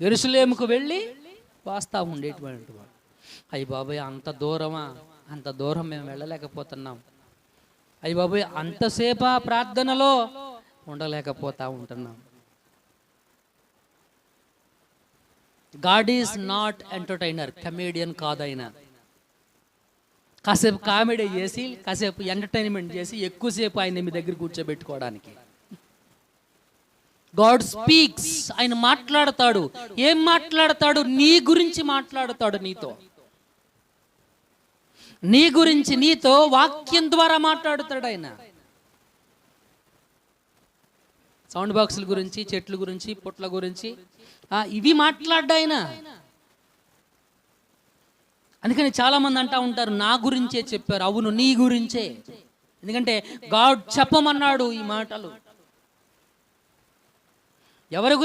యెరూషలేముకు వెళ్ళి వస్తూ ఉండేటువంటి వాడు. అయ్య బాబోయ్, అంత దూరమా? అంత దూరం మేము వెళ్ళలేకపోతున్నాం. అయ్య బాబోయ్, అంతసేపు ఆ ప్రార్థనలో ఉండలేకపోతా ఉంటున్నాం. God is not entertainer, comedian కాదైనా. కాసేపు కామెడీ చేసి, కాసేపు ఎంటర్టైన్మెంట్ చేసి, ఎక్కువసేపు ఆయన మీ దగ్గర కూర్చోబెట్టుకోవడానికి. గాడ్ స్పీక్స్, ఆయన మాట్లాడతాడు. ఏం మాట్లాడతాడు? నీ గురించి మాట్లాడతాడు. నీ గురించి నీతో వాక్యం ద్వారా మాట్లాడుతాడు ఆయన. సౌండ్ బాక్సుల గురించి, చెట్ల గురించి, పుట్ల గురించి ఇవి మాట్లాడ్డా ఆయన. అందుకని చాలా మంది అంటూ ఉంటారు, నా గురించే చెప్పారు. అవును, నీ గురించే. ఎందుకంటే గాడ్ చెప్పమన్నాడు ఈ మాటలు. ఎవరి గురించి